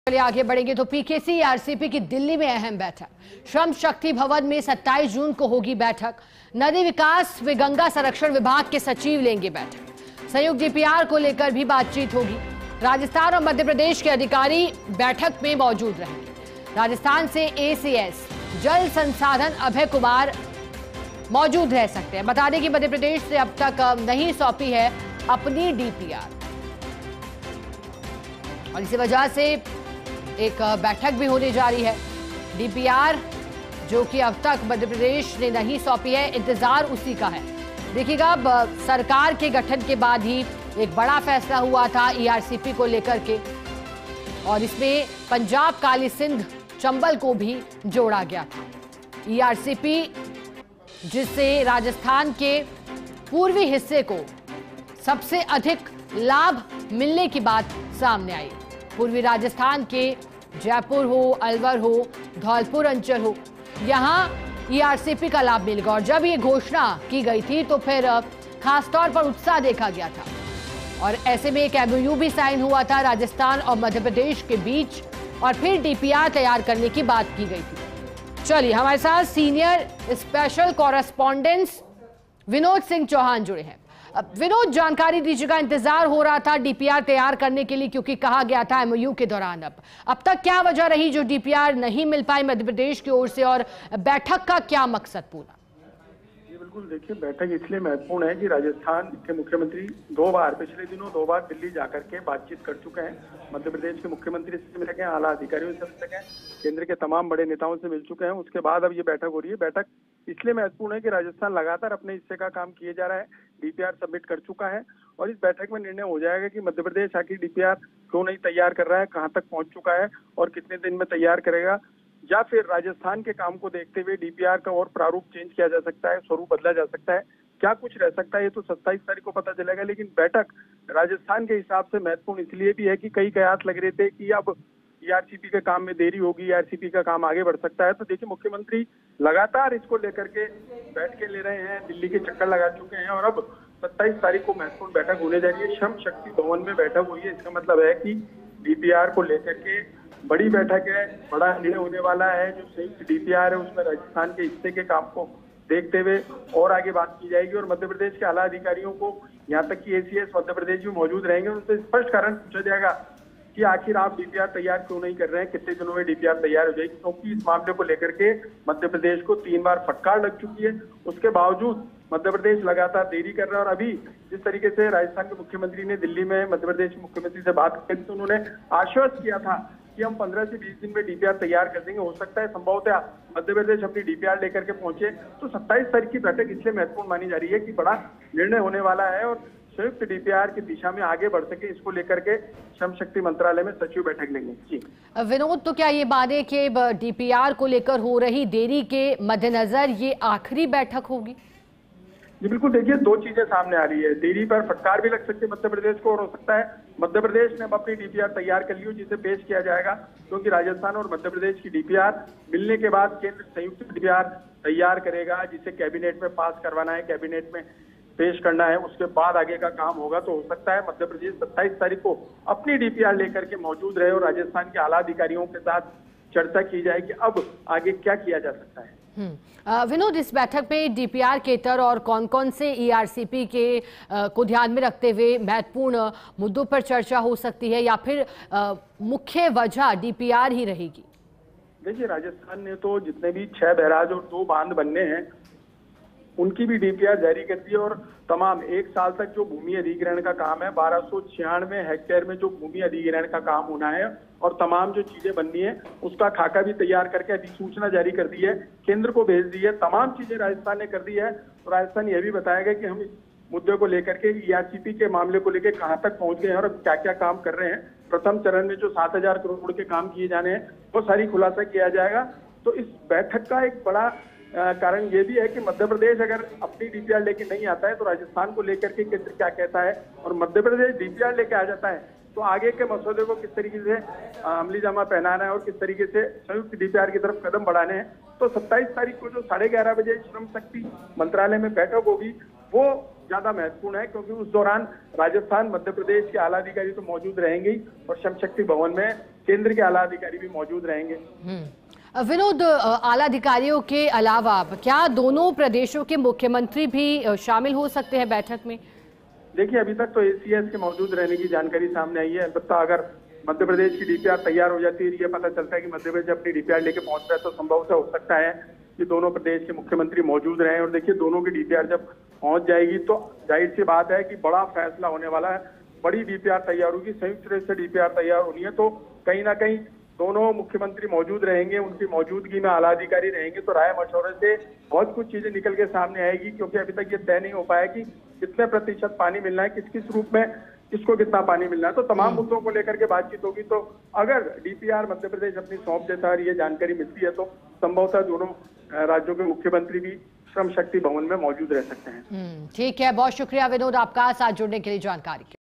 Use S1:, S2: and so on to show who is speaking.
S1: चलिए आगे बढ़ेंगे तो पीकेसी आरसीपी की दिल्ली में अहम बैठक। श्रम शक्ति भवन में 27 जून को होगी बैठक। नदी विकास व गंगा संरक्षण विभाग के सचिव लेंगे बैठक। संयुक्त डीपीआर को लेकर भी बातचीत होगी। राजस्थान और मध्य प्रदेश के अधिकारी बैठक में मौजूद रहेंगे। राजस्थान से एसीएस जल संसाधन अभय कुमार मौजूद रह सकते हैं। बता दें कि मध्य प्रदेश से अब तक नहीं सौंपी है अपनी डीपीआर और इसी वजह से एक बैठक भी होने जा रही है। डीपीआर जो कि अब तक मध्य प्रदेश ने नहीं सौंपी है, इंतजार उसी का है। देखिएगा, सरकार के गठन के बाद ही एक बड़ा फैसला हुआ था ईआरसीपी को लेकर के और इसमें पंजाब, काली सिंध, चंबल को भी जोड़ा गया था। ईआरसीपी जिससे राजस्थान के पूर्वी हिस्से को सबसे अधिक लाभ मिलने की बात सामने आई। पूर्वी राजस्थान के जयपुर हो, अलवर हो, धौलपुर अंचल हो, यहाँ ईआरसीपी का लाभ मिलेगा। और जब ये घोषणा की गई थी तो फिर खासतौर पर उत्साह देखा गया था और ऐसे में एक एमओयू भी साइन हुआ था राजस्थान और मध्य प्रदेश के बीच और फिर डीपीआर तैयार करने की बात की गई थी। चलिए, हमारे साथ senior special correspondent Vinod Singh Chauhan जुड़े हैं। विनोद, जानकारी दीजिएगा, इंतजार हो रहा था डीपीआर तैयार करने के लिए क्योंकि कहा गया था एमओयू के दौरान। अब तक क्या वजह रही जो डीपीआर नहीं मिल पाई मध्य प्रदेश की ओर से और बैठक का क्या मकसद पूरा?
S2: बिल्कुल, देखिए, बैठक इसलिए महत्वपूर्ण है कि राजस्थान के मुख्यमंत्री पिछले दिनों दो बार दिल्ली जाकर के बातचीत कर चुके हैं। मध्य प्रदेश के मुख्यमंत्री से मिल सके, आला अधिकारियों से मिल सके, केंद्र के तमाम बड़े नेताओं से मिल चुके हैं। उसके बाद अब ये बैठक हो रही है। बैठक इसलिए महत्वपूर्ण है कि राजस्थान लगातार अपने हिस्से का काम किए जा रहा है, डीपीआर सबमिट कर चुका है और इस बैठक में निर्णय हो जाएगा कि मध्य प्रदेश आखिर डीपीआर क्यों नहीं तैयार कर रहा है, कहाँ तक पहुंच चुका है और कितने दिन में तैयार करेगा, या फिर राजस्थान के काम को देखते हुए डीपीआर का और प्रारूप चेंज किया जा सकता है, स्वरूप बदला जा सकता है, क्या कुछ रह सकता है, ये तो 27 तारीख को पता चलेगा। लेकिन बैठक राजस्थान के हिसाब से महत्वपूर्ण इसलिए भी है कि कई कयास लग रहे थे कि अब ईआरसीपी के काम में देरी होगी, ईआरसीपी का काम आगे बढ़ सकता है। तो देखिए, मुख्यमंत्री लगातार इसको लेकर के बैठ के ले रहे हैं, दिल्ली के चक्कर लगा चुके हैं और अब 27 तारीख को महत्वपूर्ण बैठक होने जा रही है। श्रम शक्ति भवन में बैठक हुई है। इसका मतलब है कि डीपीआर को लेकर के बड़ी बैठक है, बड़ा निर्णय होने वाला है। जो संयुक्त डीपीआर है उसमें राजस्थान के हिस्से के काम को देखते हुए और आगे बात की जाएगी और मध्य प्रदेश के आला अधिकारियों को, यहाँ तक कि एसीएस मध्य प्रदेश भी मौजूद रहेंगे, उनसे स्पष्ट कारण पूछा जाएगा कि आखिर आप डीपीआर तैयार क्यों नहीं कर रहे हैं, कितने दिनों में डीपीआर तैयार हो जाएगी। क्योंकि इस मामले को लेकर के मध्य प्रदेश को 3 बार फटकार लग चुकी है। उसके बावजूद मध्य प्रदेश लगातार देरी कर रहा है और अभी जिस तरीके से राजस्थान के मुख्यमंत्री ने दिल्ली में मध्य प्रदेश के मुख्यमंत्री से बात की तो उन्होंने आश्वस्त किया था कि हम 15 से 20 दिन में डीपीआर तैयार कर देंगे। हो सकता है संभवतः मध्य प्रदेश अपनी डीपीआर लेकर के पहुंचे। तो 27 तारीख की बैठक इसलिए महत्वपूर्ण मानी जा रही है कि बड़ा निर्णय होने वाला है और संयुक्त डीपीआर की दिशा में आगे बढ़ सके, इसको लेकर के श्रम शक्ति मंत्रालय में सचिव बैठक लेंगे। जी
S1: विनोद, तो क्या ये माने कि डीपीआर को लेकर हो रही देरी के मद्देनजर ये आखिरी बैठक होगी?
S2: जी बिल्कुल, देखिए, 2 चीजें सामने आ रही है। देरी पर फटकार भी लग सकती है मध्य प्रदेश को और हो सकता है मध्य प्रदेश ने अब अपनी डीपीआर तैयार कर ली हो जिसे पेश किया जाएगा, क्योंकि राजस्थान और मध्य प्रदेश की डीपीआर मिलने के बाद केंद्र संयुक्त डीपीआर तैयार करेगा जिसे कैबिनेट में पास करवाना है, कैबिनेट में पेश करना है, उसके बाद आगे का काम होगा। तो हो सकता है मध्य प्रदेश 27 तारीख को अपनी डीपीआर लेकर के मौजूद रहे और राजस्थान के आला अधिकारियों के साथ चर्चा की जाए कि अब आगे क्या किया जा सकता है।
S1: विनोद, इस बैठक में डीपीआर के तर और कौन कौन से ईआरसीपी के को ध्यान में रखते हुए महत्वपूर्ण मुद्दों पर चर्चा हो सकती है या फिर मुख्य वजह डीपीआर ही रहेगी?
S2: देखिए, राजस्थान ने तो जितने भी 6 बैराज और 2 बांध बनने हैं उनकी भी डीपीआर जारी कर दी है और तमाम 1 साल तक जो भूमि अधिग्रहण का काम है, 1296 हेक्टेयर में जो भूमि अधिग्रहण का काम होना है और तमाम जो चीजें बननी है उसका खाका भी तैयार करके अधिसूचना जारी कर दी है, केंद्र को भेज दी है। तमाम चीजें राजस्थान ने कर दी है और राजस्थान यह भी बताया कि हम इस मुद्दे को लेकर के ईआरसीपी के मामले को लेकर कहाँ तक पहुंच गए हैं और क्या क्या काम कर रहे हैं। प्रथम चरण में जो 7,000 करोड़ के काम किए जाने हैं वो सारी खुलासा किया जाएगा। तो इस बैठक का एक बड़ा कारण ये भी है कि मध्य प्रदेश अगर अपनी डीपीआर लेके नहीं आता है तो राजस्थान को लेकर के केंद्र क्या कहता है और मध्य प्रदेश डीपीआर लेके आ जाता है तो आगे के मसौदे को किस तरीके से अमली जामा पहनाना है और किस तरीके से संयुक्त डीपीआर की तरफ कदम बढ़ाने हैं। तो 27 तारीख को जो 11:30 बजे श्रम शक्ति मंत्रालय में बैठक होगी वो ज्यादा महत्वपूर्ण है, क्योंकि उस दौरान राजस्थान मध्य प्रदेश के आला अधिकारी तो मौजूद रहेंगे ही और श्रम शक्ति भवन में केंद्र के आला अधिकारी भी मौजूद रहेंगे।
S1: विनोद, आला अधिकारियों के अलावा क्या दोनों प्रदेशों के मुख्यमंत्री भी शामिल हो सकते हैं बैठक में?
S2: देखिए, अभी तक तो एसीएस के मौजूद रहने की जानकारी सामने आई है। अलबत्ता अगर मध्य प्रदेश की डीपीआर तैयार हो जाती है, ये पता चलता है कि मध्य प्रदेश अपनी डीपीआर लेके पहुंच रहा है, तो संभव से हो सकता है कि दोनों प्रदेश के मुख्यमंत्री मौजूद रहे। और देखिए, दोनों की डीपीआर जब पहुंच जाएगी तो जाहिर सी बात है कि बड़ा फैसला होने वाला है। बड़ी डीपीआर तैयार होगी, संयुक्त रूप से डीपीआर तैयार होनी है, तो कहीं ना कहीं दोनों मुख्यमंत्री मौजूद रहेंगे, उनकी मौजूदगी में आला अधिकारी रहेंगे, तो राय मशवरे से बहुत कुछ चीजें निकल के सामने आएगी। क्योंकि अभी तक ये तय नहीं हो पाया कि कितने प्रतिशत पानी मिलना है, किस किस रूप में किसको कितना पानी मिलना है। तो तमाम मुद्दों को लेकर के बातचीत होगी। तो अगर डीपीआर मध्य प्रदेश अपनी सौंप देता है, ये जानकारी मिलती है, तो संभवतः दोनों राज्यों के मुख्यमंत्री भी श्रम शक्ति भवन में मौजूद रह सकते हैं।
S1: ठीक है, बहुत शुक्रिया विनोद आपका साथ जुड़ने के लिए जानकारी के